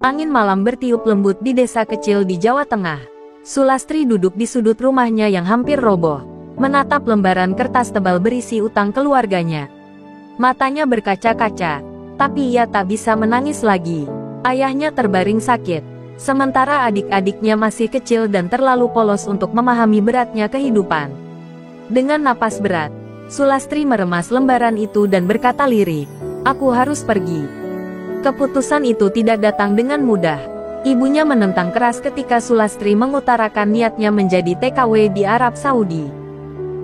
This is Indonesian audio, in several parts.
Angin malam bertiup lembut di desa kecil di Jawa Tengah. Sulastri duduk di sudut rumahnya yang hampir roboh, menatap lembaran kertas tebal berisi utang keluarganya. Matanya berkaca-kaca, tapi ia tak bisa menangis lagi. Ayahnya terbaring sakit, sementara adik-adiknya masih kecil dan terlalu polos untuk memahami beratnya kehidupan. Dengan napas berat, Sulastri meremas lembaran itu dan berkata lirih, "Aku harus pergi." Keputusan itu tidak datang dengan mudah. Ibunya menentang keras ketika Sulastri mengutarakan niatnya menjadi TKW di Arab Saudi.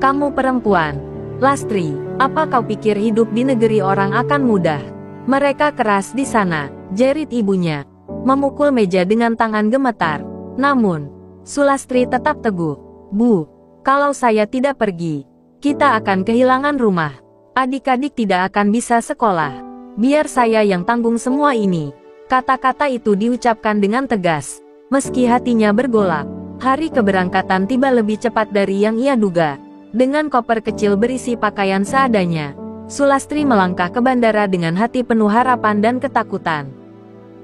"Kamu perempuan, Lastri, apa kau pikir hidup di negeri orang akan mudah? Mereka keras di sana," jerit ibunya, memukul meja dengan tangan gemetar. Namun, Sulastri tetap teguh. "Bu, kalau saya tidak pergi, kita akan kehilangan rumah. Adik-adik tidak akan bisa sekolah. Biar saya yang tanggung semua ini." Kata-kata itu diucapkan dengan tegas, meski hatinya bergolak. Hari keberangkatan tiba lebih cepat dari yang ia duga. Dengan koper kecil berisi pakaian seadanya, Sulastri melangkah ke bandara dengan hati penuh harapan dan ketakutan.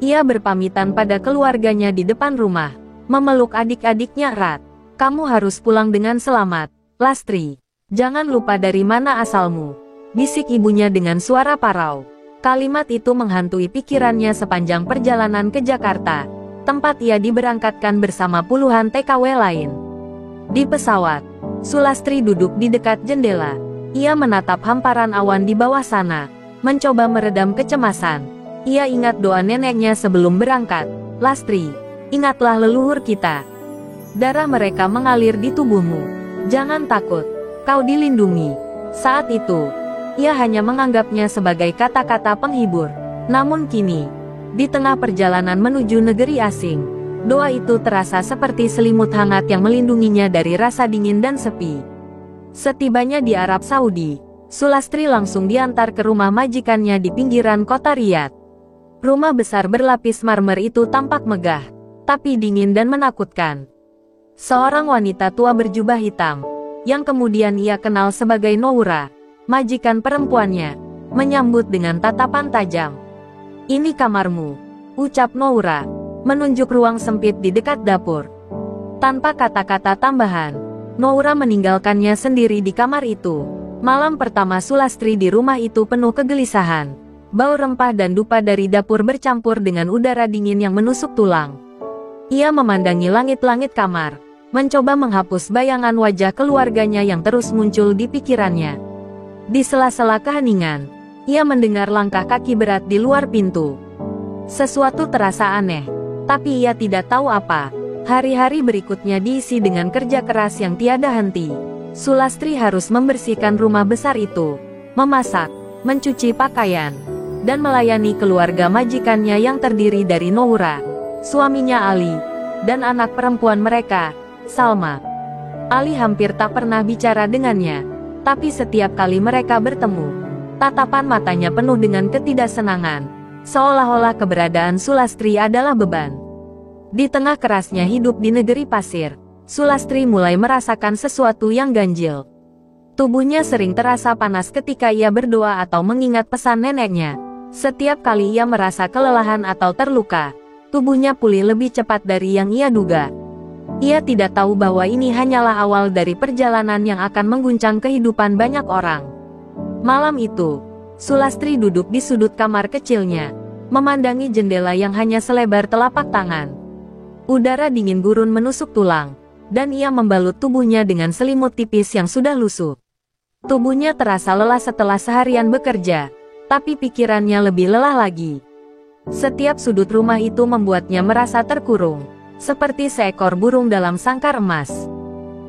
Ia berpamitan pada keluarganya di depan rumah, memeluk adik-adiknya erat. "Kamu harus pulang dengan selamat, Lastri. Jangan lupa dari mana asalmu," bisik ibunya dengan suara parau. Kalimat itu menghantui pikirannya sepanjang perjalanan ke Jakarta, tempat ia diberangkatkan bersama puluhan TKW lain. Di pesawat, Sulastri duduk di dekat jendela. Ia menatap hamparan awan di bawah sana, mencoba meredam kecemasan. Ia ingat doa neneknya sebelum berangkat, "Lastri, ingatlah leluhur kita. Darah mereka mengalir di tubuhmu. Jangan takut, kau dilindungi." Saat itu, ia hanya menganggapnya sebagai kata-kata penghibur. Namun kini, di tengah perjalanan menuju negeri asing, doa itu terasa seperti selimut hangat yang melindunginya dari rasa dingin dan sepi. Setibanya di Arab Saudi, Sulastri langsung diantar ke rumah majikannya di pinggiran kota Riyadh. Rumah besar berlapis marmer itu tampak megah, tapi dingin dan menakutkan. Seorang wanita tua berjubah hitam, yang kemudian ia kenal sebagai Noura, majikan perempuannya, menyambut dengan tatapan tajam. "Ini kamarmu," ucap Noura, menunjuk ruang sempit di dekat dapur. Tanpa kata-kata tambahan, Noura meninggalkannya sendiri di kamar itu. Malam pertama Sulastri di rumah itu penuh kegelisahan. Bau rempah dan dupa dari dapur bercampur dengan udara dingin yang menusuk tulang. Ia memandangi langit-langit kamar, mencoba menghapus bayangan wajah keluarganya yang terus muncul di pikirannya. Di sela-sela keheningan, ia mendengar langkah kaki berat di luar pintu. Sesuatu terasa aneh, tapi ia tidak tahu apa. Hari-hari berikutnya diisi dengan kerja keras yang tiada henti. Sulastri harus membersihkan rumah besar itu, memasak, mencuci pakaian, dan melayani keluarga majikannya yang terdiri dari Noura, suaminya Ali, dan anak perempuan mereka, Salma. Ali hampir tak pernah bicara dengannya. Tapi setiap kali mereka bertemu, tatapan matanya penuh dengan ketidaksenangan, seolah-olah keberadaan Sulastri adalah beban. Di tengah kerasnya hidup di negeri pasir, Sulastri mulai merasakan sesuatu yang ganjil. Tubuhnya sering terasa panas ketika ia berdoa atau mengingat pesan neneknya. Setiap kali ia merasa kelelahan atau terluka, tubuhnya pulih lebih cepat dari yang ia duga. Ia tidak tahu bahwa ini hanyalah awal dari perjalanan yang akan mengguncang kehidupan banyak orang. Malam itu, Sulastri duduk di sudut kamar kecilnya, memandangi jendela yang hanya selebar telapak tangan. Udara dingin gurun menusuk tulang, dan ia membalut tubuhnya dengan selimut tipis yang sudah lusuh. Tubuhnya terasa lelah setelah seharian bekerja, tapi pikirannya lebih lelah lagi. Setiap sudut rumah itu membuatnya merasa terkurung, seperti seekor burung dalam sangkar emas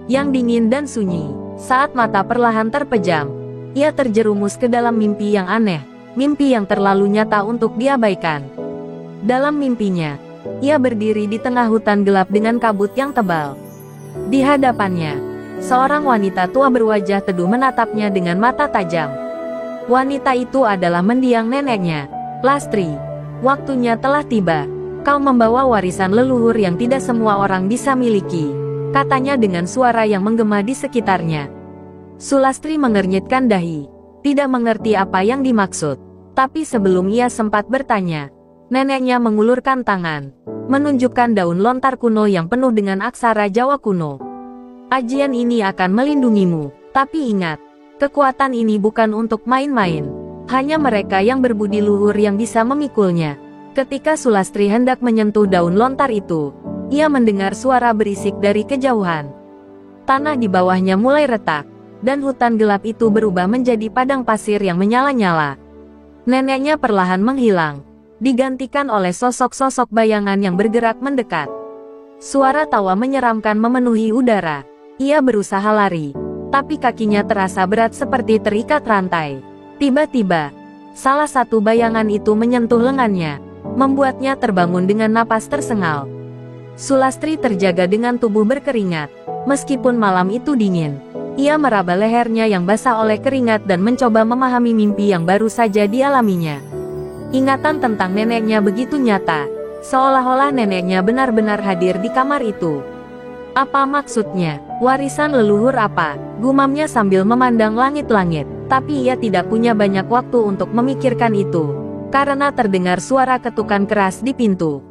yang dingin dan sunyi. Saat mata perlahan terpejam, ia terjerumus ke dalam mimpi yang aneh, mimpi yang terlalu nyata untuk diabaikan. Dalam mimpinya, ia berdiri di tengah hutan gelap dengan kabut yang tebal. Di hadapannya, seorang wanita tua berwajah teduh menatapnya dengan mata tajam. Wanita itu adalah mendiang neneknya. "Lastri, waktunya telah tiba. Kau membawa warisan leluhur yang tidak semua orang bisa miliki," katanya dengan suara yang menggema di sekitarnya. Sulastri mengernyitkan dahi, tidak mengerti apa yang dimaksud. Tapi sebelum ia sempat bertanya, Neneknya mengulurkan tangan, menunjukkan daun lontar kuno yang penuh dengan aksara Jawa kuno. Ajian ini akan melindungimu, tapi ingat, kekuatan ini bukan untuk main-main. Hanya mereka yang berbudi luhur yang bisa memikulnya. Ketika Sulastri hendak menyentuh daun lontar itu, ia mendengar suara berisik dari kejauhan. Tanah di bawahnya mulai retak, dan hutan gelap itu berubah menjadi padang pasir yang menyala-nyala. Neneknya perlahan menghilang, digantikan oleh sosok-sosok bayangan yang bergerak mendekat. Suara tawa menyeramkan memenuhi udara. Ia berusaha lari, tapi kakinya terasa berat seperti terikat rantai. Tiba-tiba, salah satu bayangan itu menyentuh lengannya, membuatnya terbangun dengan napas tersengal. Sulastri terjaga dengan tubuh berkeringat, meskipun malam itu dingin. Ia meraba lehernya yang basah oleh keringat dan mencoba memahami mimpi yang baru saja dialaminya. Ingatan tentang neneknya begitu nyata, seolah-olah neneknya benar-benar hadir di kamar itu. Apa maksudnya? Warisan leluhur apa? Gumamnya sambil memandang langit-langit, tapi ia tidak punya banyak waktu untuk memikirkan itu, karena terdengar suara ketukan keras di pintu.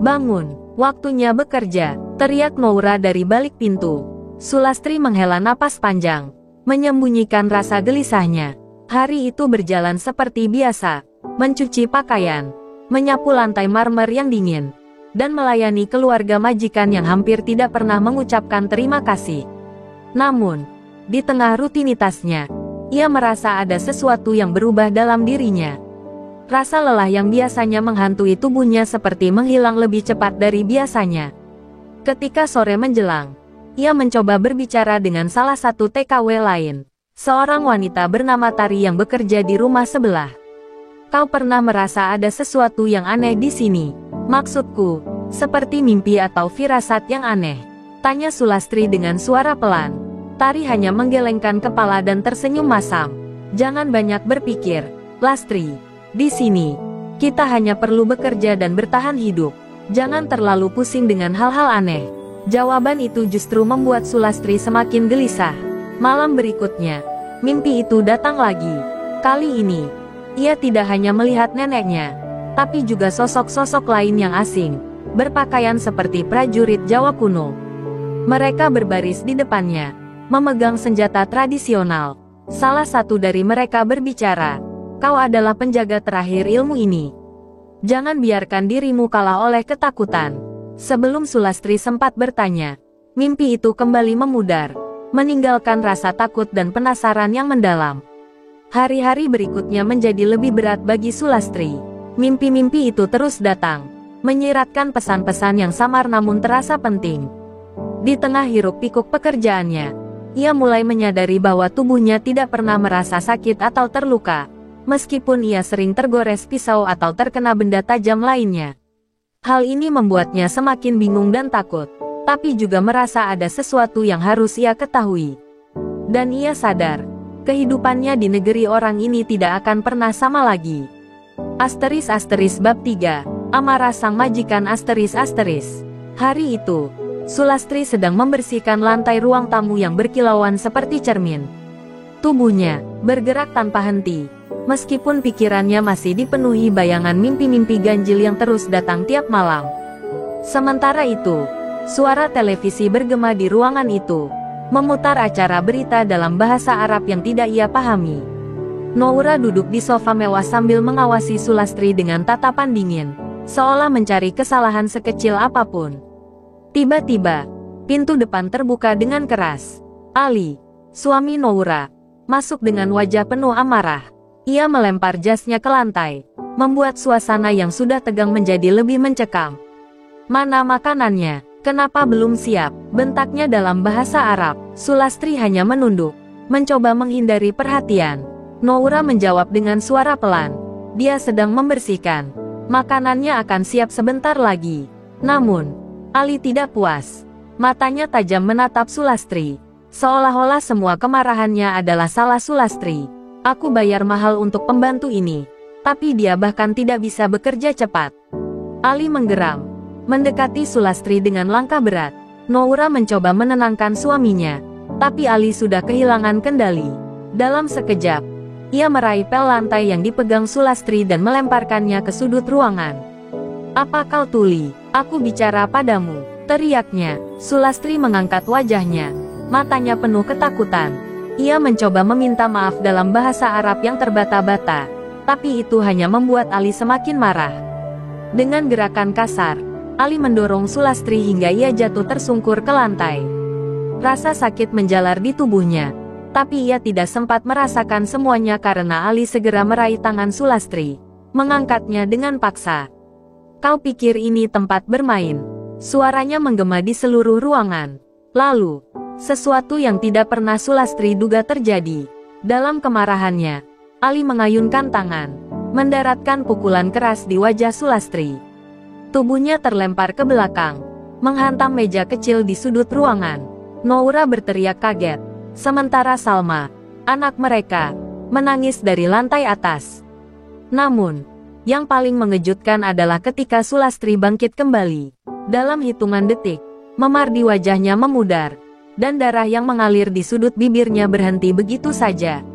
"Bangun, waktunya bekerja," teriak Noura dari balik pintu. Sulastri menghela napas panjang, menyembunyikan rasa gelisahnya. Hari itu berjalan seperti biasa. Mencuci pakaian, menyapu lantai marmer yang dingin, dan melayani keluarga majikan yang hampir tidak pernah mengucapkan terima kasih. Namun, di tengah rutinitasnya, ia merasa ada sesuatu yang berubah dalam dirinya. Rasa lelah yang biasanya menghantui tubuhnya seperti menghilang lebih cepat dari biasanya. Ketika sore menjelang, ia mencoba berbicara dengan salah satu TKW lain, seorang wanita bernama Tari yang bekerja di rumah sebelah. "Kau pernah merasa ada sesuatu yang aneh di sini? Maksudku, seperti mimpi atau firasat yang aneh?" tanya Sulastri dengan suara pelan. Tari hanya menggelengkan kepala dan tersenyum masam. "Jangan banyak berpikir, Lastri. Di sini, kita hanya perlu bekerja dan bertahan hidup. Jangan terlalu pusing dengan hal-hal aneh." Jawaban itu justru membuat Sulastri semakin gelisah. Malam berikutnya, mimpi itu datang lagi. Kali ini, ia tidak hanya melihat neneknya, tapi juga sosok-sosok lain yang asing, berpakaian seperti prajurit Jawa kuno. Mereka berbaris di depannya, memegang senjata tradisional. Salah satu dari mereka berbicara, "Kau adalah penjaga terakhir ilmu ini. Jangan biarkan dirimu kalah oleh ketakutan." Sebelum Sulastri sempat bertanya, mimpi itu kembali memudar, meninggalkan rasa takut dan penasaran yang mendalam. Hari-hari berikutnya menjadi lebih berat bagi Sulastri. Mimpi-mimpi itu terus datang, menyiratkan pesan-pesan yang samar namun terasa penting. Di tengah hiruk-pikuk pekerjaannya, ia mulai menyadari bahwa tubuhnya tidak pernah merasa sakit atau terluka, meskipun ia sering tergores pisau atau terkena benda tajam lainnya. Hal ini membuatnya semakin bingung dan takut, tapi juga merasa ada sesuatu yang harus ia ketahui. Dan ia sadar, kehidupannya di negeri orang ini tidak akan pernah sama lagi. *** Bab 3, Amarah Sang Majikan ***. Hari itu, Sulastri sedang membersihkan lantai ruang tamu yang berkilauan seperti cermin. Tubuhnya bergerak tanpa henti, meskipun pikirannya masih dipenuhi bayangan mimpi-mimpi ganjil yang terus datang tiap malam. Sementara itu, suara televisi bergema di ruangan itu, memutar acara berita dalam bahasa Arab yang tidak ia pahami. Noura duduk di sofa mewah sambil mengawasi Sulastri dengan tatapan dingin, seolah mencari kesalahan sekecil apapun. Tiba-tiba, pintu depan terbuka dengan keras. Ali, suami Noura, masuk dengan wajah penuh amarah. Ia melempar jasnya ke lantai, membuat suasana yang sudah tegang menjadi lebih mencekam. "Mana makanannya? Kenapa belum siap?" bentaknya dalam bahasa Arab. Sulastri hanya menunduk, mencoba menghindari perhatian. Noura menjawab dengan suara pelan, "Dia sedang membersihkan. Makanannya akan siap sebentar lagi." Namun, Ali tidak puas. Matanya tajam menatap Sulastri, seolah-olah semua kemarahannya adalah salah Sulastri. "Aku bayar mahal untuk pembantu ini, tapi dia bahkan tidak bisa bekerja cepat." Ali menggeram, mendekati Sulastri dengan langkah berat. Noura mencoba menenangkan suaminya, tapi Ali sudah kehilangan kendali. Dalam sekejap, Ia meraih pel lantai yang dipegang Sulastri dan melemparkannya ke sudut ruangan. "Apa kau tuli? Aku bicara padamu," teriaknya. Sulastri mengangkat wajahnya. Matanya penuh ketakutan. Ia mencoba meminta maaf dalam bahasa Arab yang terbata-bata, tapi itu hanya membuat Ali semakin marah. Dengan gerakan kasar, Ali mendorong Sulastri hingga ia jatuh tersungkur ke lantai. Rasa sakit menjalar di tubuhnya, tapi ia tidak sempat merasakan semuanya karena Ali segera meraih tangan Sulastri, mengangkatnya dengan paksa. "Kau pikir ini tempat bermain?" Suaranya menggema di seluruh ruangan. Lalu, sesuatu yang tidak pernah Sulastri duga terjadi. Dalam kemarahannya, Ali mengayunkan tangan, mendaratkan pukulan keras di wajah Sulastri. Tubuhnya terlempar ke belakang, menghantam meja kecil di sudut ruangan. Noura berteriak kaget, sementara Salma, anak mereka, menangis dari lantai atas. Namun, yang paling mengejutkan adalah ketika Sulastri bangkit kembali. Dalam hitungan detik, memar di wajahnya memudar, dan darah yang mengalir di sudut bibirnya berhenti begitu saja.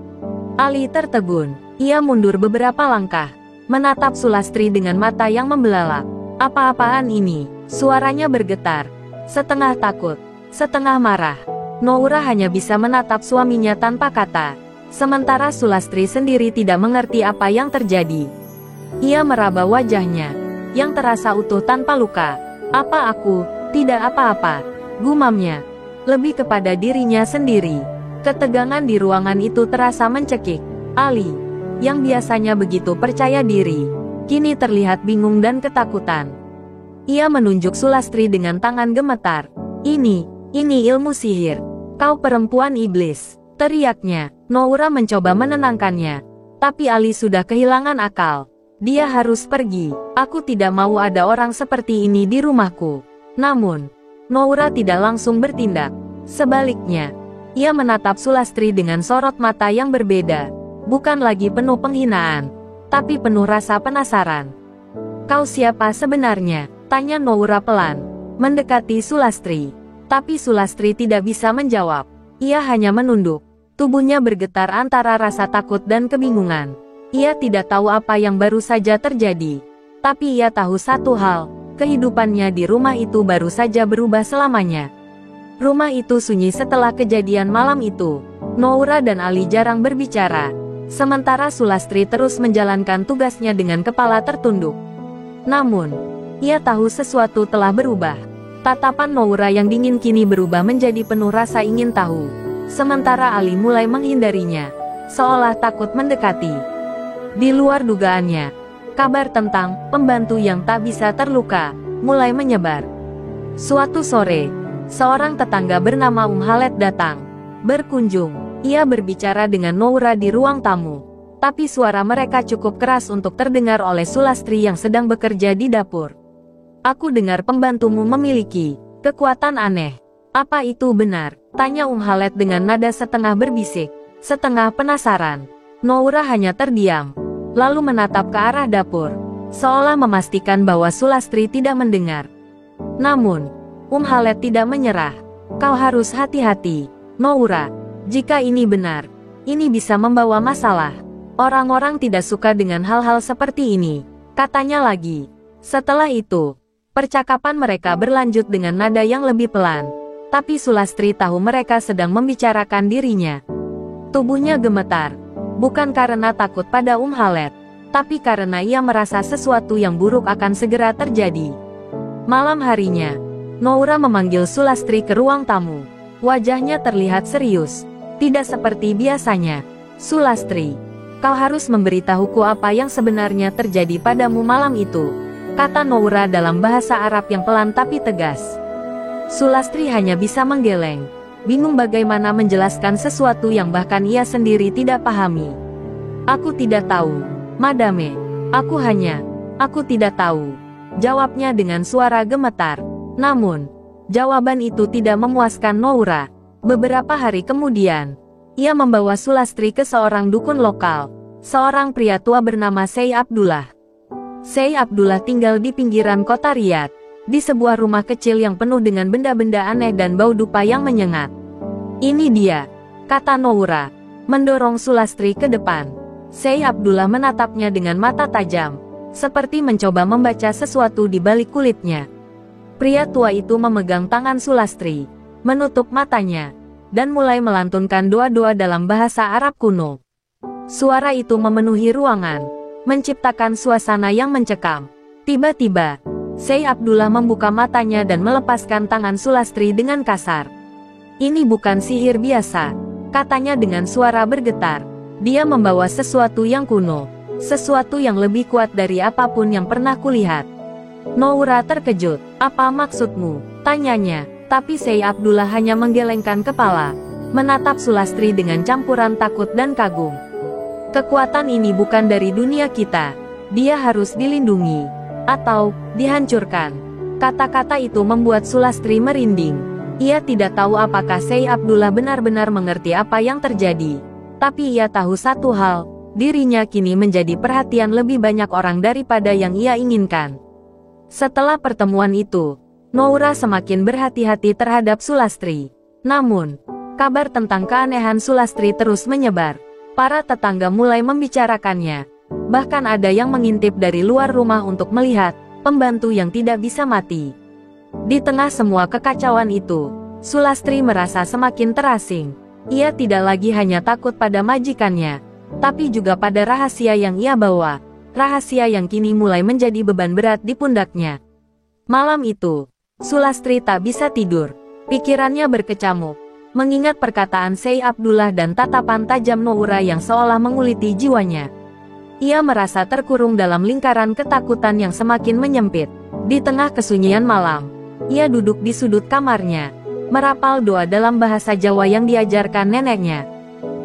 Ali tertegun. Ia mundur beberapa langkah, menatap Sulastri dengan mata yang membelalak. "Apa-apaan ini?" Suaranya bergetar, setengah takut, setengah marah. Noura hanya bisa menatap suaminya tanpa kata, sementara Sulastri sendiri tidak mengerti apa yang terjadi. Ia meraba wajahnya, yang terasa utuh tanpa luka. "Apa aku? Tidak apa-apa," gumamnya, lebih kepada dirinya sendiri. Ketegangan di ruangan itu terasa mencekik. Ali, yang biasanya begitu percaya diri, kini terlihat bingung dan ketakutan. Ia menunjuk Sulastri dengan tangan gemetar. Ini ilmu sihir. Kau perempuan iblis," teriaknya. Noura mencoba menenangkannya, tapi Ali sudah kehilangan akal. "Dia harus pergi. Aku tidak mau ada orang seperti ini di rumahku." Namun, Noura tidak langsung bertindak. Sebaliknya, ia menatap Sulastri dengan sorot mata yang berbeda, bukan lagi penuh penghinaan, tapi penuh rasa penasaran. "Kau siapa sebenarnya?" tanya Noura pelan, mendekati Sulastri. Tapi Sulastri tidak bisa menjawab. Ia hanya menunduk. Tubuhnya bergetar antara rasa takut dan kebingungan. Ia tidak tahu apa yang baru saja terjadi. Tapi ia tahu satu hal, kehidupannya di rumah itu baru saja berubah selamanya. Rumah itu sunyi setelah kejadian malam itu. Noura dan Ali jarang berbicara, sementara Sulastri terus menjalankan tugasnya dengan kepala tertunduk. Namun, ia tahu sesuatu telah berubah. Tatapan Noura yang dingin kini berubah menjadi penuh rasa ingin tahu. Sementara Ali mulai menghindarinya, seolah takut mendekati. Di luar dugaannya, kabar tentang pembantu yang tak bisa terluka mulai menyebar. Suatu sore, seorang tetangga bernama Halet datang berkunjung. Ia berbicara dengan Noura di ruang tamu, tapi suara mereka cukup keras untuk terdengar oleh Sulastri yang sedang bekerja di dapur. "Aku dengar pembantumu memiliki kekuatan aneh. Apa itu benar?" tanya Halet dengan nada setengah berbisik, setengah penasaran. Noura hanya terdiam, lalu menatap ke arah dapur, seolah memastikan bahwa Sulastri tidak mendengar. Namun, Halet tidak menyerah. "Kau harus hati-hati, Noura. Jika ini benar, ini bisa membawa masalah. Orang-orang tidak suka dengan hal-hal seperti ini," katanya lagi. Setelah itu, percakapan mereka berlanjut dengan nada yang lebih pelan, tapi Sulastri tahu mereka sedang membicarakan dirinya. Tubuhnya gemetar, bukan karena takut pada Halet, tapi karena ia merasa sesuatu yang buruk akan segera terjadi. Malam harinya, Noura memanggil Sulastri ke ruang tamu. Wajahnya terlihat serius, tidak seperti biasanya. "Sulastri, kau harus memberitahuku apa yang sebenarnya terjadi padamu malam itu," kata Noura dalam bahasa Arab yang pelan tapi tegas. Sulastri hanya bisa menggeleng, bingung bagaimana menjelaskan sesuatu yang bahkan ia sendiri tidak pahami. "Aku tidak tahu, Madame. Aku tidak tahu," jawabnya dengan suara gemetar. Namun, jawaban itu tidak memuaskan Noura. Beberapa hari kemudian, ia membawa Sulastri ke seorang dukun lokal, seorang pria tua bernama Syekh Abdullah. Syekh Abdullah tinggal di pinggiran kota Riyadh, di sebuah rumah kecil yang penuh dengan benda-benda aneh dan bau dupa yang menyengat. "Ini dia," kata Noura, mendorong Sulastri ke depan. Syekh Abdullah menatapnya dengan mata tajam, seperti mencoba membaca sesuatu di balik kulitnya. Pria tua itu memegang tangan Sulastri, menutup matanya, dan mulai melantunkan doa-doa dalam bahasa Arab kuno. Suara itu memenuhi ruangan, menciptakan suasana yang mencekam. Tiba-tiba, Syekh Abdullah membuka matanya dan melepaskan tangan Sulastri dengan kasar. "Ini bukan sihir biasa," katanya dengan suara bergetar. "Dia membawa sesuatu yang kuno, sesuatu yang lebih kuat dari apapun yang pernah kulihat." Noura terkejut. "Apa maksudmu?" tanyanya, tapi Syekh Abdullah hanya menggelengkan kepala, menatap Sulastri dengan campuran takut dan kagum. "Kekuatan ini bukan dari dunia kita. Dia harus dilindungi, atau dihancurkan." Kata-kata itu membuat Sulastri merinding. Ia tidak tahu apakah Syekh Abdullah benar-benar mengerti apa yang terjadi. Tapi ia tahu satu hal, dirinya kini menjadi perhatian lebih banyak orang daripada yang ia inginkan. Setelah pertemuan itu, Noura semakin berhati-hati terhadap Sulastri. Namun, kabar tentang keanehan Sulastri terus menyebar. Para tetangga mulai membicarakannya. Bahkan ada yang mengintip dari luar rumah untuk melihat pembantu yang tidak bisa mati. Di tengah semua kekacauan itu, Sulastri merasa semakin terasing. Ia tidak lagi hanya takut pada majikannya, tapi juga pada rahasia yang ia bawa. Rahasia yang kini mulai menjadi beban berat di pundaknya. Malam itu, Sulastri tak bisa tidur. Pikirannya berkecamuk, mengingat perkataan Syekh Abdullah dan tatapan tajam Noura yang seolah menguliti jiwanya. Ia merasa terkurung dalam lingkaran ketakutan yang semakin menyempit. Di tengah kesunyian malam, ia duduk di sudut kamarnya, merapal doa dalam bahasa Jawa yang diajarkan neneknya.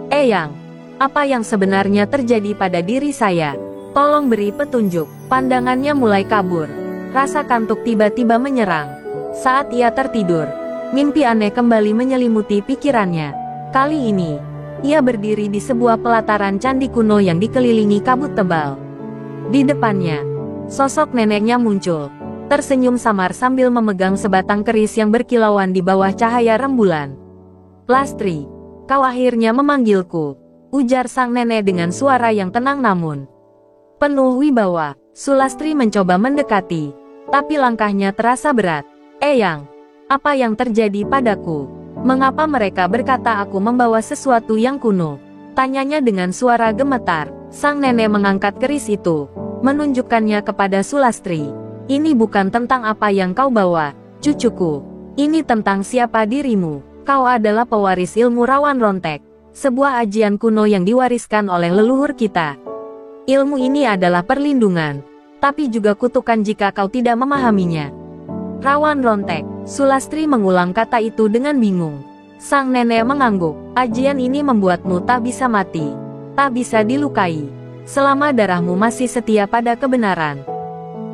"Eyang, apa yang sebenarnya terjadi pada diri saya? Tolong beri petunjuk." Pandangannya mulai kabur. Rasa kantuk tiba-tiba menyerang. Saat ia tertidur, mimpi aneh kembali menyelimuti pikirannya. Kali ini, ia berdiri di sebuah pelataran candi kuno yang dikelilingi kabut tebal. Di depannya, sosok neneknya muncul, tersenyum samar sambil memegang sebatang keris yang berkilauan di bawah cahaya rembulan. "Lastri, kau akhirnya memanggilku," ujar sang nenek dengan suara yang tenang namun penuh wibawa. Sulastri mencoba mendekati, tapi langkahnya terasa berat. "Eyang, apa yang terjadi padaku? Mengapa mereka berkata aku membawa sesuatu yang kuno?" tanyanya dengan suara gemetar. Sang nenek mengangkat keris itu, menunjukkannya kepada Sulastri. "Ini bukan tentang apa yang kau bawa, cucuku. Ini tentang siapa dirimu. Kau adalah pewaris ilmu Rawan Rontek, sebuah ajian kuno yang diwariskan oleh leluhur kita. Ilmu ini adalah perlindungan, tapi juga kutukan jika kau tidak memahaminya." Rawan Rontek. Sulastri mengulang kata itu dengan bingung. Sang nenek mengangguk. "Ajian ini membuatmu tak bisa mati, tak bisa dilukai, selama darahmu masih setia pada kebenaran.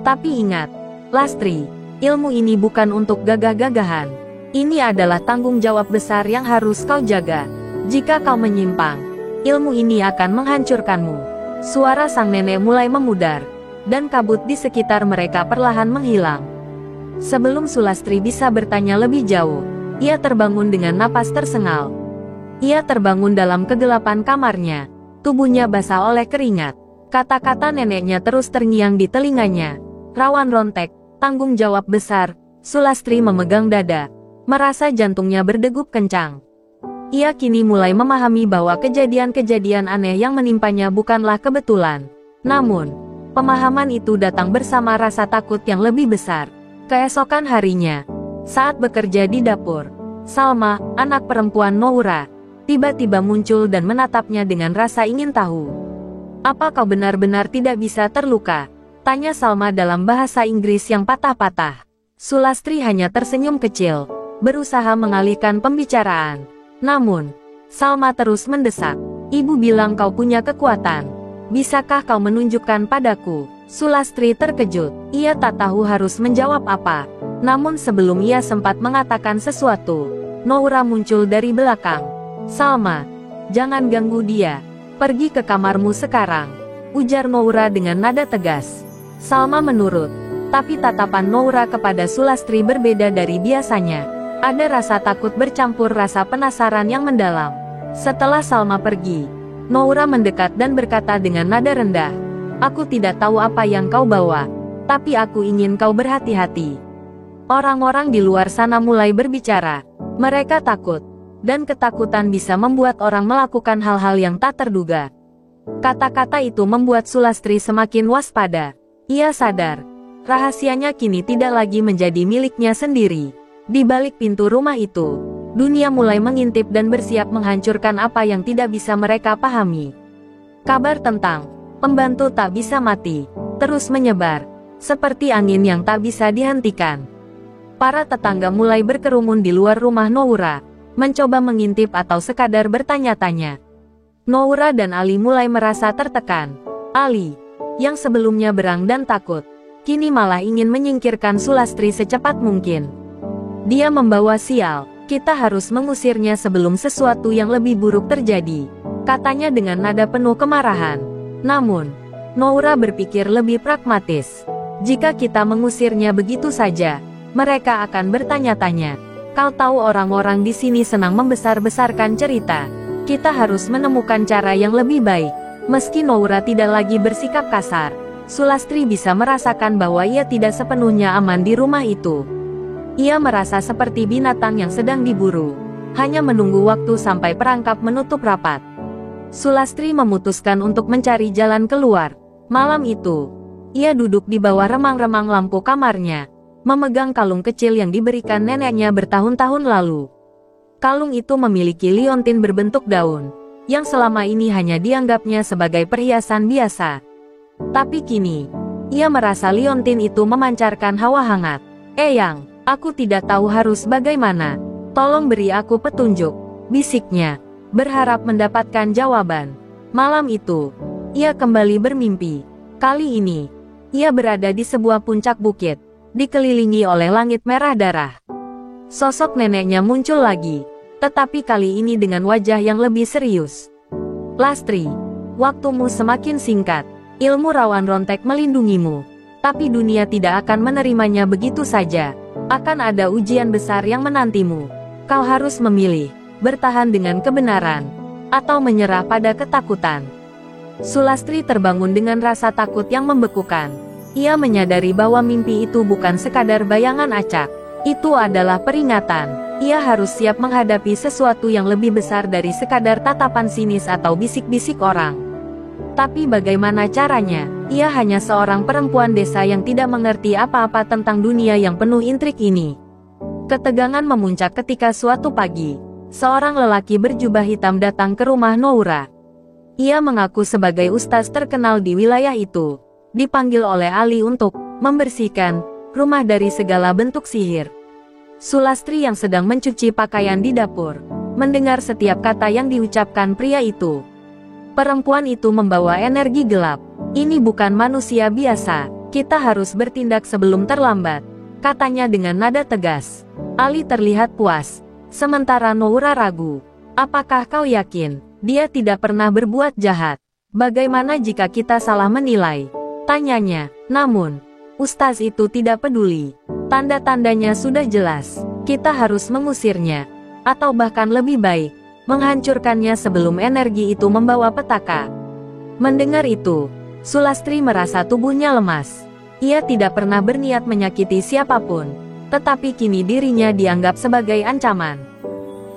Tapi ingat, Lastri, ilmu ini bukan untuk gagah-gagahan. Ini adalah tanggung jawab besar yang harus kau jaga. Jika kau menyimpang, ilmu ini akan menghancurkanmu." Suara sang nenek mulai memudar, dan kabut di sekitar mereka perlahan menghilang. Sebelum Sulastri bisa bertanya lebih jauh, ia terbangun dengan napas tersengal. Ia terbangun dalam kegelapan kamarnya, tubuhnya basah oleh keringat. Kata-kata neneknya terus terngiang di telinganya. "Rawan Rontek, tanggung jawab besar." Sulastri memegang dada, merasa jantungnya berdegup kencang. Ia kini mulai memahami bahwa kejadian-kejadian aneh yang menimpanya bukanlah kebetulan. Namun, pemahaman itu datang bersama rasa takut yang lebih besar. Keesokan harinya, saat bekerja di dapur, Salma, anak perempuan Noura, tiba-tiba muncul dan menatapnya dengan rasa ingin tahu. "Apa kau benar-benar tidak bisa terluka?" tanya Salma dalam bahasa Inggris yang patah-patah. Sulastri hanya tersenyum kecil, berusaha mengalihkan pembicaraan. Namun, Salma terus mendesak. "Ibu bilang kau punya kekuatan. Bisakah kau menunjukkan padaku?" Sulastri terkejut. Ia tak tahu harus menjawab apa. Namun sebelum ia sempat mengatakan sesuatu, Noura muncul dari belakang. "Salma, jangan ganggu dia. Pergi ke kamarmu sekarang," ujar Noura dengan nada tegas. Salma menurut, tapi tatapan Noura kepada Sulastri berbeda dari biasanya. Ada rasa takut bercampur rasa penasaran yang mendalam. Setelah Salma pergi, Noura mendekat dan berkata dengan nada rendah, "Aku tidak tahu apa yang kau bawa, tapi aku ingin kau berhati-hati." Orang-orang di luar sana mulai berbicara. Mereka takut, dan ketakutan bisa membuat orang melakukan hal-hal yang tak terduga. Kata-kata itu membuat Sulastri semakin waspada. Ia sadar, rahasianya kini tidak lagi menjadi miliknya sendiri. Di balik pintu rumah itu, dunia mulai mengintip dan bersiap menghancurkan apa yang tidak bisa mereka pahami. Kabar tentang pembantu tak bisa mati terus menyebar, seperti angin yang tak bisa dihentikan. Para tetangga mulai berkerumun di luar rumah Noura, mencoba mengintip atau sekadar bertanya-tanya. Noura dan Ali mulai merasa tertekan. Ali, yang sebelumnya berang dan takut, kini malah ingin menyingkirkan Sulastri secepat mungkin. Dia membawa sial, kita harus mengusirnya sebelum sesuatu yang lebih buruk terjadi, katanya dengan nada penuh kemarahan. Namun, Noura berpikir lebih pragmatis. Jika kita mengusirnya begitu saja, mereka akan bertanya-tanya. Kau tahu orang-orang di sini senang membesar-besarkan cerita. Kita harus menemukan cara yang lebih baik. Meski Noura tidak lagi bersikap kasar, Sulastri bisa merasakan bahwa ia tidak sepenuhnya aman di rumah itu. Ia merasa seperti binatang yang sedang diburu, hanya menunggu waktu sampai perangkap menutup rapat. Sulastri memutuskan untuk mencari jalan keluar. Malam itu, ia duduk di bawah remang-remang lampu kamarnya, memegang kalung kecil yang diberikan neneknya bertahun-tahun lalu. Kalung itu memiliki liontin berbentuk daun, yang selama ini hanya dianggapnya sebagai perhiasan biasa. Tapi kini, ia merasa liontin itu memancarkan hawa hangat. "Eyang, aku tidak tahu harus bagaimana. Tolong beri aku petunjuk," bisiknya, berharap mendapatkan jawaban. Malam itu, ia kembali bermimpi. Kali ini, ia berada di sebuah puncak bukit, dikelilingi oleh langit merah darah. Sosok neneknya muncul lagi, tetapi kali ini dengan wajah yang lebih serius. "Lastri, waktumu semakin singkat. Ilmu rawan rontek melindungimu, tapi dunia tidak akan menerimanya begitu saja. Akan ada ujian besar yang menantimu. Kau harus memilih, bertahan dengan kebenaran, atau menyerah pada ketakutan." Sulastri terbangun dengan rasa takut yang membekukan. Ia menyadari bahwa mimpi itu bukan sekadar bayangan acak. Itu adalah peringatan. Ia harus siap menghadapi sesuatu yang lebih besar dari sekadar tatapan sinis atau bisik-bisik orang. Tapi bagaimana caranya? Ia hanya seorang perempuan desa yang tidak mengerti apa-apa tentang dunia yang penuh intrik ini. Ketegangan memuncak ketika suatu pagi, seorang lelaki berjubah hitam datang ke rumah Noura. Ia mengaku sebagai ustaz terkenal di wilayah itu, dipanggil oleh Ali untuk membersihkan rumah dari segala bentuk sihir. Sulastri yang sedang mencuci pakaian di dapur, mendengar setiap kata yang diucapkan pria itu. Perempuan itu membawa energi gelap. "Ini bukan manusia biasa, kita harus bertindak sebelum terlambat," katanya dengan nada tegas. Ali terlihat puas, sementara Noura ragu. "Apakah kau yakin dia tidak pernah berbuat jahat? Bagaimana jika kita salah menilai?" tanyanya. Namun, ustaz itu tidak peduli. Tanda-tandanya sudah jelas. Kita harus mengusirnya, atau bahkan lebih baik, menghancurkannya sebelum energi itu membawa petaka. Mendengar itu, Sulastri merasa tubuhnya lemas. Ia tidak pernah berniat menyakiti siapapun, tetapi kini dirinya dianggap sebagai ancaman.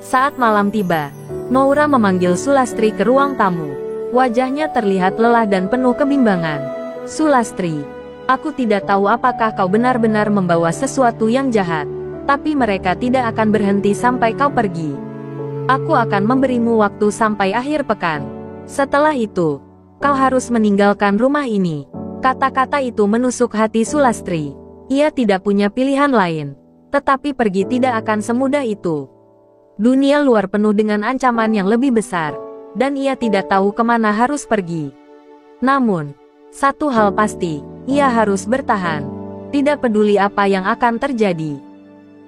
Saat malam tiba, Noura memanggil Sulastri ke ruang tamu. Wajahnya terlihat lelah dan penuh kebimbangan. "Sulastri, aku tidak tahu apakah kau benar-benar membawa sesuatu yang jahat, tapi mereka tidak akan berhenti sampai kau pergi. Aku akan memberimu waktu sampai akhir pekan. Setelah itu, kau harus meninggalkan rumah ini." Kata-kata itu menusuk hati Sulastri. Ia tidak punya pilihan lain, tetapi pergi tidak akan semudah itu. Dunia luar penuh dengan ancaman yang lebih besar, dan ia tidak tahu kemana harus pergi. Namun, satu hal pasti, ia harus bertahan. Tidak peduli apa yang akan terjadi.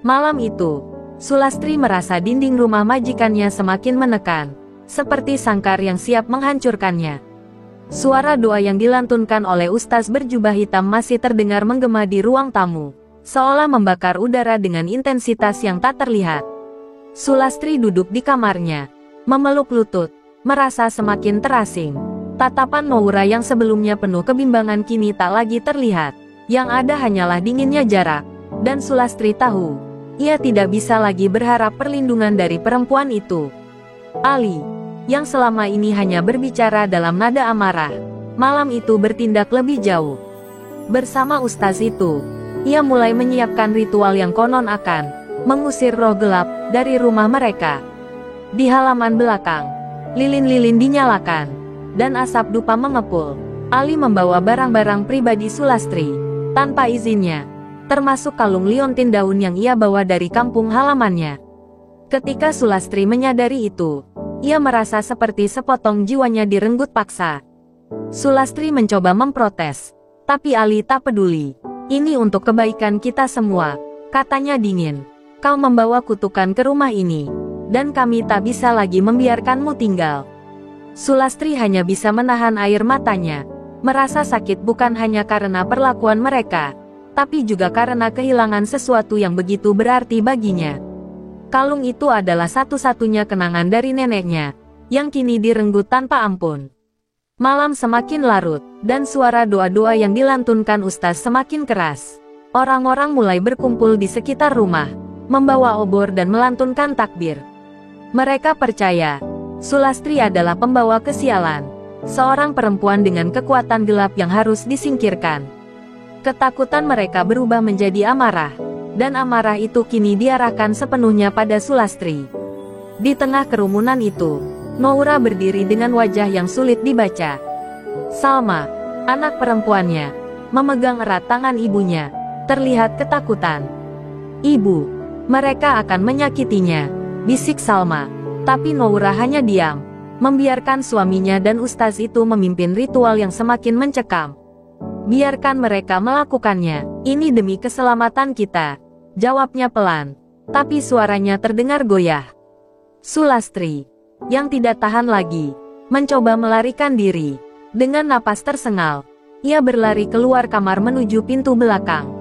Malam itu, Sulastri merasa dinding rumah majikannya semakin menekan, seperti sangkar yang siap menghancurkannya. Suara doa yang dilantunkan oleh ustaz berjubah hitam masih terdengar menggema di ruang tamu, seolah membakar udara dengan intensitas yang tak terlihat. Sulastri duduk di kamarnya, memeluk lutut, merasa semakin terasing. Tatapan Noura yang sebelumnya penuh kebimbangan kini tak lagi terlihat. Yang ada hanyalah dinginnya jarak. Dan Sulastri tahu, ia tidak bisa lagi berharap perlindungan dari perempuan itu. Ali, yang selama ini hanya berbicara dalam nada amarah, malam itu bertindak lebih jauh. Bersama ustaz itu, ia mulai menyiapkan ritual yang konon akan mengusir roh gelap dari rumah mereka. Di halaman belakang, lilin-lilin dinyalakan, dan asap dupa mengepul. Ali membawa barang-barang pribadi Sulastri, tanpa izinnya, termasuk kalung liontin daun yang ia bawa dari kampung halamannya. Ketika Sulastri menyadari itu, ia merasa seperti sepotong jiwanya direnggut paksa. Sulastri mencoba memprotes, tapi Ali tak peduli. Ini untuk kebaikan kita semua, katanya dingin. Kau membawa kutukan ke rumah ini, dan kami tak bisa lagi membiarkanmu tinggal. Sulastri hanya bisa menahan air matanya, merasa sakit bukan hanya karena perlakuan mereka, tapi juga karena kehilangan sesuatu yang begitu berarti baginya. Kalung itu adalah satu-satunya kenangan dari neneknya, yang kini direnggut tanpa ampun. Malam semakin larut, dan suara doa-doa yang dilantunkan ustaz semakin keras. Orang-orang mulai berkumpul di sekitar rumah, membawa obor dan melantunkan takbir. Mereka percaya, Sulastri adalah pembawa kesialan, seorang perempuan dengan kekuatan gelap yang harus disingkirkan. Ketakutan mereka berubah menjadi amarah, dan amarah itu kini diarahkan sepenuhnya pada Sulastri. Di tengah kerumunan itu, Noura berdiri dengan wajah yang sulit dibaca. Salma, anak perempuannya, memegang erat tangan ibunya, terlihat ketakutan. "Ibu, mereka akan menyakitinya," bisik Salma. Tapi Noura hanya diam, membiarkan suaminya dan ustaz itu memimpin ritual yang semakin mencekam. "Biarkan mereka melakukannya, ini demi keselamatan kita," jawabnya pelan, tapi suaranya terdengar goyah. Sulastri, yang tidak tahan lagi, mencoba melarikan diri. Dengan napas tersengal, ia berlari keluar kamar menuju pintu belakang.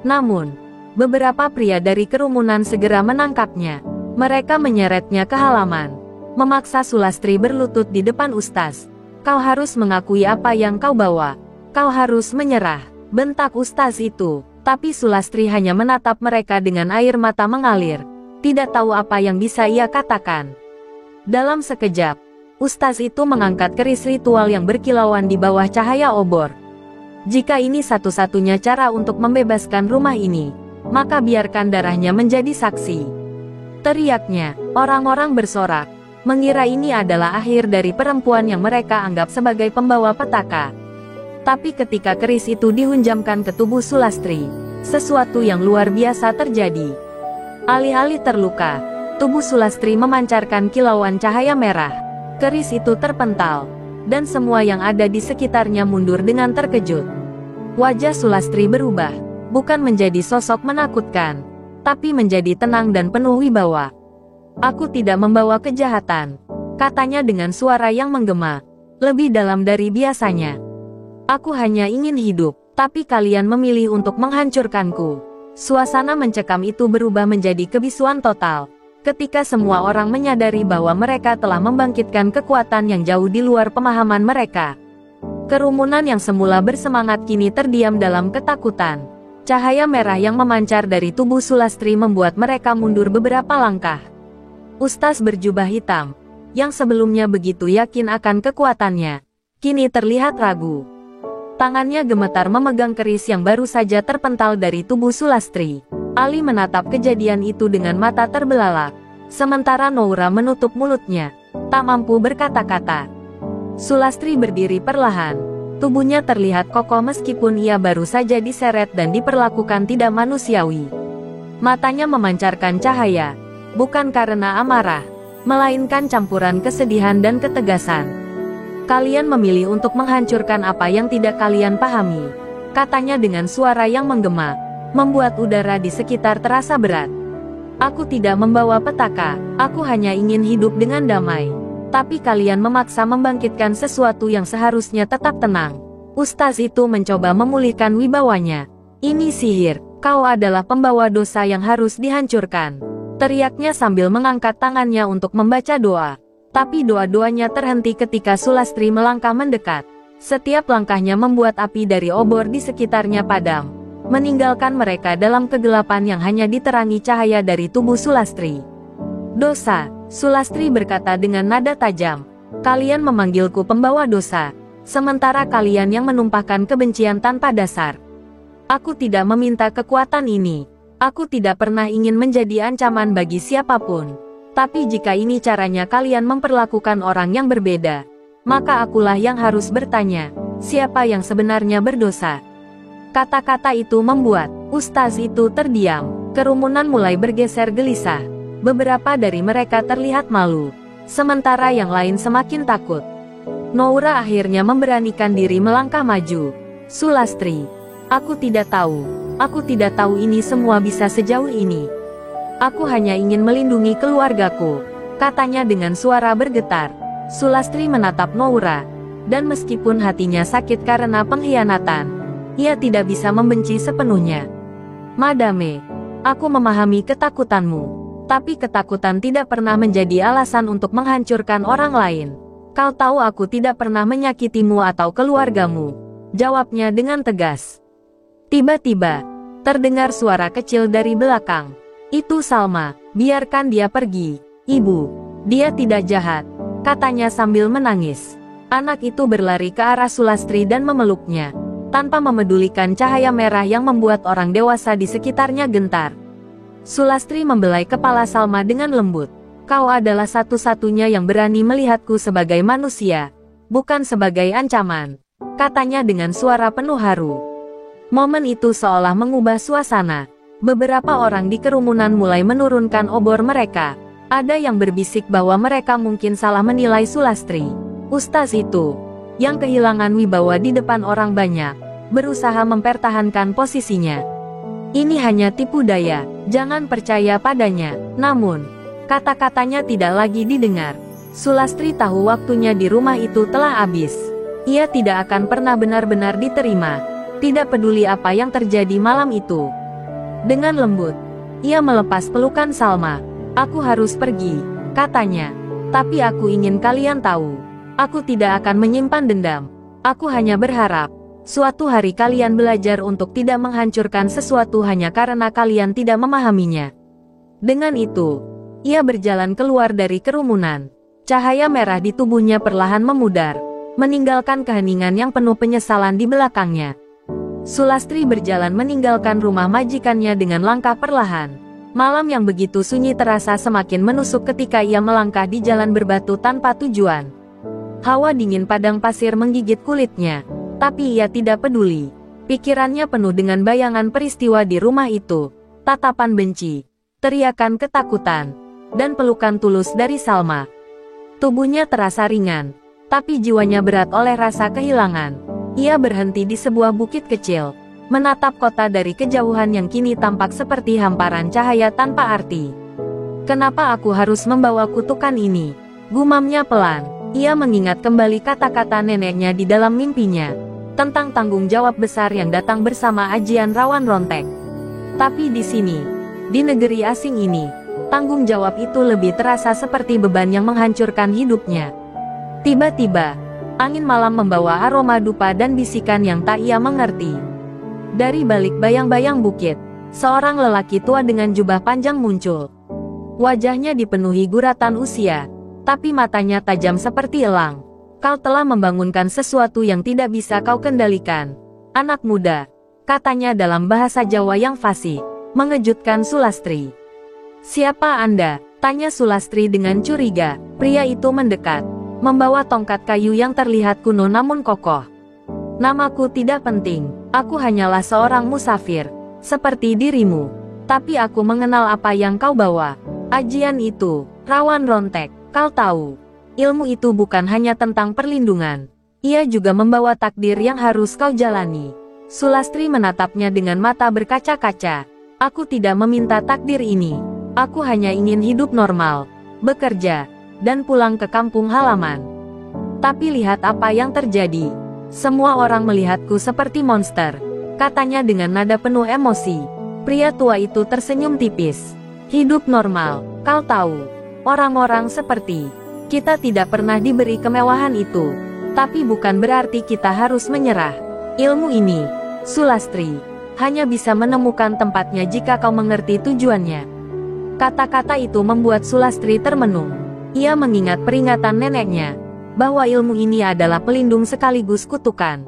Namun, beberapa pria dari kerumunan segera menangkapnya. Mereka menyeretnya ke halaman, memaksa Sulastri berlutut di depan ustaz. "Kau harus mengakui apa yang kau bawa. Kau harus menyerah," bentak ustaz itu. Tapi Sulastri hanya menatap mereka dengan air mata mengalir, tidak tahu apa yang bisa ia katakan. Dalam sekejap, ustaz itu mengangkat keris ritual yang berkilauan di bawah cahaya obor. "Jika ini satu-satunya cara untuk membebaskan rumah ini, maka biarkan darahnya menjadi saksi," teriaknya. Orang-orang bersorak, mengira ini adalah akhir dari perempuan yang mereka anggap sebagai pembawa petaka. Tapi ketika keris itu dihunjamkan ke tubuh Sulastri, sesuatu yang luar biasa terjadi. Alih-alih terluka, tubuh Sulastri memancarkan kilauan cahaya merah. Keris itu terpental, dan semua yang ada di sekitarnya mundur dengan terkejut. Wajah Sulastri berubah, bukan menjadi sosok menakutkan, tapi menjadi tenang dan penuh wibawa. "Aku tidak membawa kejahatan," katanya dengan suara yang menggema, lebih dalam dari biasanya. "Aku hanya ingin hidup, tapi kalian memilih untuk menghancurkanku." Suasana mencekam itu berubah menjadi kebisuan total, ketika semua orang menyadari bahwa mereka telah membangkitkan kekuatan yang jauh di luar pemahaman mereka. Kerumunan yang semula bersemangat kini terdiam dalam ketakutan. Cahaya merah yang memancar dari tubuh Sulastri membuat mereka mundur beberapa langkah. Ustaz berjubah hitam, yang sebelumnya begitu yakin akan kekuatannya, kini terlihat ragu. Tangannya gemetar memegang keris yang baru saja terpental dari tubuh Sulastri. Ali menatap kejadian itu dengan mata terbelalak, sementara Noura menutup mulutnya, tak mampu berkata-kata. Sulastri berdiri perlahan, tubuhnya terlihat kokoh meskipun ia baru saja diseret dan diperlakukan tidak manusiawi. Matanya memancarkan cahaya, bukan karena amarah, melainkan campuran kesedihan dan ketegasan. "Kalian memilih untuk menghancurkan apa yang tidak kalian pahami," katanya dengan suara yang menggema, membuat udara di sekitar terasa berat. "Aku tidak membawa petaka, aku hanya ingin hidup dengan damai. Tapi kalian memaksa membangkitkan sesuatu yang seharusnya tetap tenang." Ustaz itu mencoba memulihkan wibawanya. "Ini sihir, kau adalah pembawa dosa yang harus dihancurkan," teriaknya sambil mengangkat tangannya untuk membaca doa. Tapi doa-doanya terhenti ketika Sulastri melangkah mendekat. Setiap langkahnya membuat api dari obor di sekitarnya padam, meninggalkan mereka dalam kegelapan yang hanya diterangi cahaya dari tubuh Sulastri. "Dosa," Sulastri berkata dengan nada tajam. "Kalian memanggilku pembawa dosa, sementara kalian yang menumpahkan kebencian tanpa dasar. Aku tidak meminta kekuatan ini. Aku tidak pernah ingin menjadi ancaman bagi siapapun. Tapi jika ini caranya kalian memperlakukan orang yang berbeda, maka akulah yang harus bertanya, siapa yang sebenarnya berdosa?" Kata-kata itu membuat ustaz itu terdiam. Kerumunan mulai bergeser gelisah. Beberapa dari mereka terlihat malu, sementara yang lain semakin takut. Noura akhirnya memberanikan diri melangkah maju. "Sulastri, aku tidak tahu. Aku tidak tahu ini semua bisa sejauh ini. Aku hanya ingin melindungi keluargaku," katanya dengan suara bergetar. Sulastri menatap Noura, dan meskipun hatinya sakit karena pengkhianatan, ia tidak bisa membenci sepenuhnya. "Madame, aku memahami ketakutanmu, tapi ketakutan tidak pernah menjadi alasan untuk menghancurkan orang lain. Kau tahu aku tidak pernah menyakitimu atau keluargamu," jawabnya dengan tegas. Tiba-tiba, terdengar suara kecil dari belakang. "Itu Salma, biarkan dia pergi, Ibu. Dia tidak jahat," katanya sambil menangis. Anak itu berlari ke arah Sulastri dan memeluknya, tanpa memedulikan cahaya merah yang membuat orang dewasa di sekitarnya gentar. Sulastri membelai kepala Salma dengan lembut. "Kau adalah satu-satunya yang berani melihatku sebagai manusia, bukan sebagai ancaman," katanya dengan suara penuh haru. Momen itu seolah mengubah suasana. Beberapa orang di kerumunan mulai menurunkan obor mereka. Ada yang berbisik bahwa mereka mungkin salah menilai Sulastri. Ustaz itu, yang kehilangan wibawa di depan orang banyak, berusaha mempertahankan posisinya. "Ini hanya tipu daya, jangan percaya padanya." Namun, kata-katanya tidak lagi didengar. Sulastri tahu waktunya di rumah itu telah habis. Ia tidak akan pernah benar-benar diterima, tidak peduli apa yang terjadi malam itu. Dengan lembut, ia melepas pelukan Salma. "Aku harus pergi," katanya. "Tapi aku ingin kalian tahu, aku tidak akan menyimpan dendam. Aku hanya berharap suatu hari kalian belajar untuk tidak menghancurkan sesuatu hanya karena kalian tidak memahaminya." Dengan itu, ia berjalan keluar dari kerumunan. Cahaya merah di tubuhnya perlahan memudar, meninggalkan keheningan yang penuh penyesalan di belakangnya. Sulastri berjalan meninggalkan rumah majikannya dengan langkah perlahan. Malam yang begitu sunyi terasa semakin menusuk ketika ia melangkah di jalan berbatu tanpa tujuan. Hawa dingin padang pasir menggigit kulitnya, tapi ia tidak peduli. Pikirannya penuh dengan bayangan peristiwa di rumah itu, tatapan benci, teriakan ketakutan, dan pelukan tulus dari Salma. Tubuhnya terasa ringan, tapi jiwanya berat oleh rasa kehilangan. Ia berhenti di sebuah bukit kecil, menatap kota dari kejauhan yang kini tampak seperti hamparan cahaya tanpa arti. "Kenapa aku harus membawa kutukan ini?" gumamnya pelan. Ia mengingat kembali kata-kata neneknya di dalam mimpinya, tentang tanggung jawab besar yang datang bersama ajian Rawan Rontek. Tapi di sini, di negeri asing ini, tanggung jawab itu lebih terasa seperti beban yang menghancurkan hidupnya. Tiba-tiba, angin malam membawa aroma dupa dan bisikan yang tak ia mengerti. Dari balik bayang-bayang bukit, seorang lelaki tua dengan jubah panjang muncul. Wajahnya dipenuhi guratan usia, tapi matanya tajam seperti elang. "Kau telah membangunkan sesuatu yang tidak bisa kau kendalikan, anak muda," katanya dalam bahasa Jawa yang fasih, mengejutkan Sulastri. "Siapa Anda?" tanya Sulastri dengan curiga. Pria itu mendekat, membawa tongkat kayu yang terlihat kuno namun kokoh. "Namaku tidak penting, aku hanyalah seorang musafir, seperti dirimu. Tapi aku mengenal apa yang kau bawa. Ajian itu, Rawan Rontek, kau tahu. Ilmu itu bukan hanya tentang perlindungan. Ia juga membawa takdir yang harus kau jalani." Sulastri menatapnya dengan mata berkaca-kaca. "Aku tidak meminta takdir ini. Aku hanya ingin hidup normal, bekerja, dan pulang ke kampung halaman. Tapi lihat apa yang terjadi. Semua orang melihatku seperti monster," katanya dengan nada penuh emosi. Pria tua itu tersenyum tipis. "Hidup normal, kau tahu. Orang-orang seperti Kita tidak pernah diberi kemewahan itu. Tapi bukan berarti kita harus menyerah. Ilmu ini, Sulastri, hanya bisa menemukan tempatnya jika kau mengerti tujuannya. Kata-kata itu membuat Sulastri termenung. Ia mengingat peringatan neneknya, bahwa ilmu ini adalah pelindung sekaligus kutukan.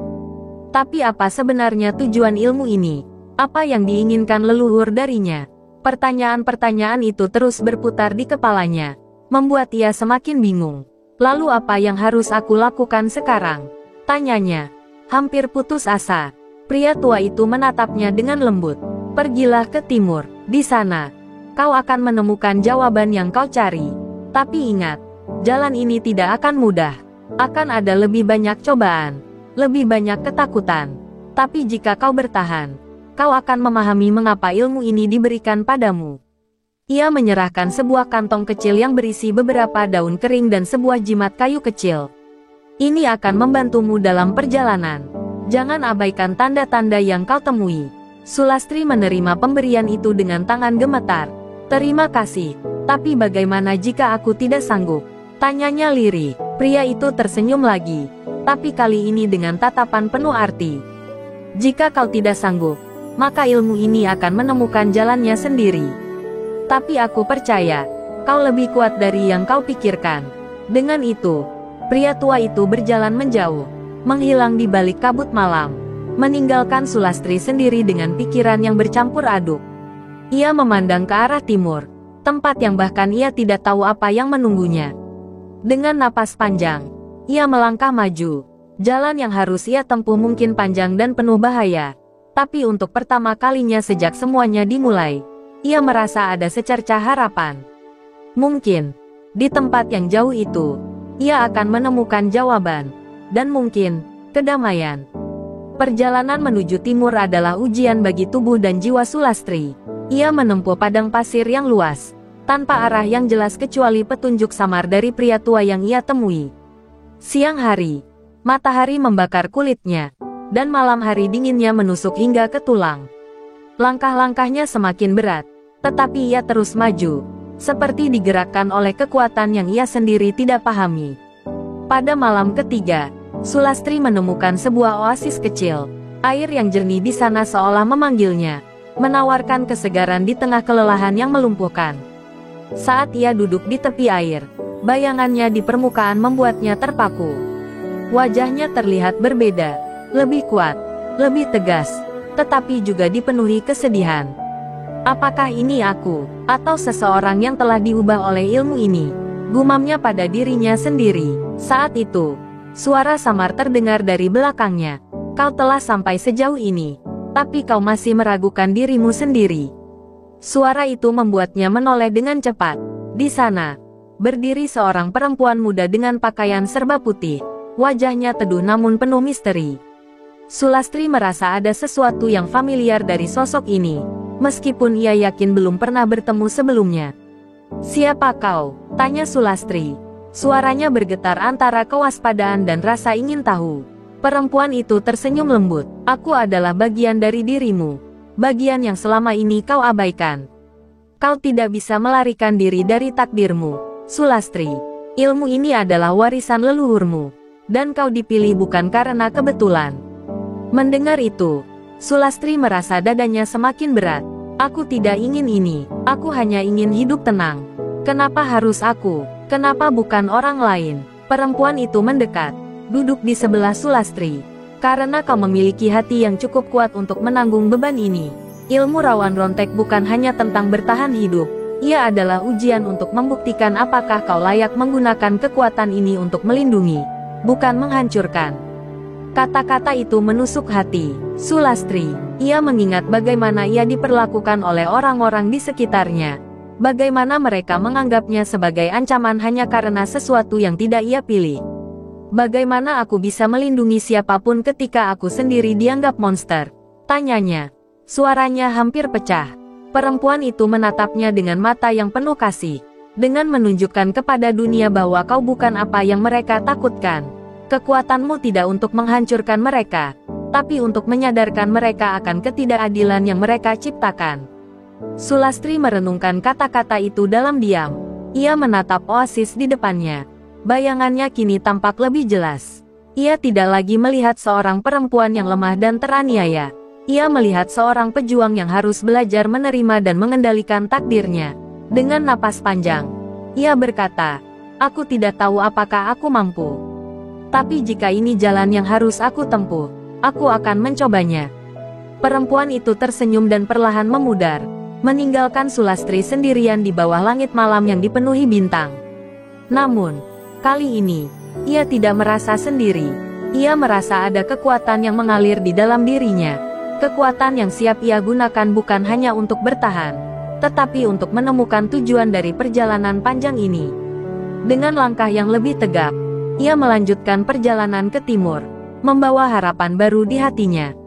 Tapi apa sebenarnya tujuan ilmu ini? Apa yang diinginkan leluhur darinya? Pertanyaan-pertanyaan itu terus berputar di kepalanya, membuat ia semakin bingung. Lalu apa yang harus aku lakukan sekarang? Tanyanya. Hampir putus asa. Pria tua itu menatapnya dengan lembut. Pergilah ke timur. Di sana, kau akan menemukan jawaban yang kau cari. Tapi ingat, jalan ini tidak akan mudah. Akan ada lebih banyak cobaan, lebih banyak ketakutan. Tapi jika kau bertahan, kau akan memahami mengapa ilmu ini diberikan padamu. Ia menyerahkan sebuah kantong kecil yang berisi beberapa daun kering dan sebuah jimat kayu kecil. Ini akan membantumu dalam perjalanan. Jangan abaikan tanda-tanda yang kau temui. Sulastri menerima pemberian itu dengan tangan gemetar. Terima kasih, tapi bagaimana jika aku tidak sanggup? Tanyanya lirih. Pria itu tersenyum lagi, tapi kali ini dengan tatapan penuh arti. Jika kau tidak sanggup, maka ilmu ini akan menemukan jalannya sendiri. Tapi aku percaya, kau lebih kuat dari yang kau pikirkan. Dengan itu, pria tua itu berjalan menjauh, menghilang di balik kabut malam, meninggalkan Sulastri sendiri dengan pikiran yang bercampur aduk. Ia memandang ke arah timur, tempat yang bahkan ia tidak tahu apa yang menunggunya. Dengan napas panjang, ia melangkah maju. Jalan yang harus ia tempuh mungkin panjang dan penuh bahaya. Tapi untuk pertama kalinya sejak semuanya dimulai, ia merasa ada secercah harapan. Mungkin, di tempat yang jauh itu, ia akan menemukan jawaban, dan mungkin, kedamaian. Perjalanan menuju timur adalah ujian bagi tubuh dan jiwa Sulastri. Ia menempuh padang pasir yang luas, tanpa arah yang jelas kecuali petunjuk samar dari pria tua yang ia temui. Siang hari, matahari membakar kulitnya, dan malam hari dinginnya menusuk hingga ke tulang. Langkah-langkahnya semakin berat, tetapi ia terus maju, seperti digerakkan oleh kekuatan yang ia sendiri tidak pahami. Pada malam ketiga, Sulastri menemukan sebuah oasis kecil. Air yang jernih di sana seolah memanggilnya, menawarkan kesegaran di tengah kelelahan yang melumpuhkan. Saat ia duduk di tepi air, bayangannya di permukaan membuatnya terpaku. Wajahnya terlihat berbeda, lebih kuat, lebih tegas, tetapi juga dipenuhi kesedihan. Apakah ini aku, atau seseorang yang telah diubah oleh ilmu ini? Gumamnya pada dirinya sendiri. Saat itu, suara samar terdengar dari belakangnya. Kau telah sampai sejauh ini, tapi kau masih meragukan dirimu sendiri. Suara itu membuatnya menoleh dengan cepat. Di sana, berdiri seorang perempuan muda dengan pakaian serba putih. Wajahnya teduh namun penuh misteri. Sulastri merasa ada sesuatu yang familiar dari sosok ini, meskipun ia yakin belum pernah bertemu sebelumnya. "Siapa kau?" tanya Sulastri. Suaranya bergetar antara kewaspadaan dan rasa ingin tahu. Perempuan itu tersenyum lembut. "Aku adalah bagian dari dirimu, bagian yang selama ini kau abaikan. Kau tidak bisa melarikan diri dari takdirmu, Sulastri. Ilmu ini adalah warisan leluhurmu, dan kau dipilih bukan karena kebetulan." Mendengar itu, Sulastri merasa dadanya semakin berat. "Aku tidak ingin ini, aku hanya ingin hidup tenang. Kenapa harus aku? Kenapa bukan orang lain?" Perempuan itu mendekat, duduk di sebelah Sulastri. "Karena kau memiliki hati yang cukup kuat untuk menanggung beban ini. Ilmu Rawan Rontek bukan hanya tentang bertahan hidup, ia adalah ujian untuk membuktikan apakah kau layak menggunakan kekuatan ini untuk melindungi, bukan menghancurkan." Kata-kata itu menusuk hati Sulastri. Ia mengingat bagaimana ia diperlakukan oleh orang-orang di sekitarnya. Bagaimana mereka menganggapnya sebagai ancaman hanya karena sesuatu yang tidak ia pilih. "Bagaimana aku bisa melindungi siapapun ketika aku sendiri dianggap monster?" tanyanya. Suaranya hampir pecah. Perempuan itu menatapnya dengan mata yang penuh kasih, dengan menunjukkan kepada dunia bahwa kau bukan apa yang mereka takutkan. Kekuatanmu tidak untuk menghancurkan mereka, tapi untuk menyadarkan mereka akan ketidakadilan yang mereka ciptakan. Sulastri merenungkan kata-kata itu dalam diam. Ia menatap oasis di depannya. Bayangannya kini tampak lebih jelas. Ia tidak lagi melihat seorang perempuan yang lemah dan teraniaya. Ia melihat seorang pejuang yang harus belajar menerima dan mengendalikan takdirnya. Dengan napas panjang, ia berkata, "Aku tidak tahu apakah aku mampu. Tapi jika ini jalan yang harus aku tempuh, aku akan mencobanya." Perempuan itu tersenyum dan perlahan memudar, meninggalkan Sulastri sendirian di bawah langit malam yang dipenuhi bintang. Namun, kali ini, ia tidak merasa sendiri. Ia merasa ada kekuatan yang mengalir di dalam dirinya. Kekuatan yang siap ia gunakan bukan hanya untuk bertahan, tetapi untuk menemukan tujuan dari perjalanan panjang ini. Dengan langkah yang lebih tegap, ia melanjutkan perjalanan ke timur, membawa harapan baru di hatinya.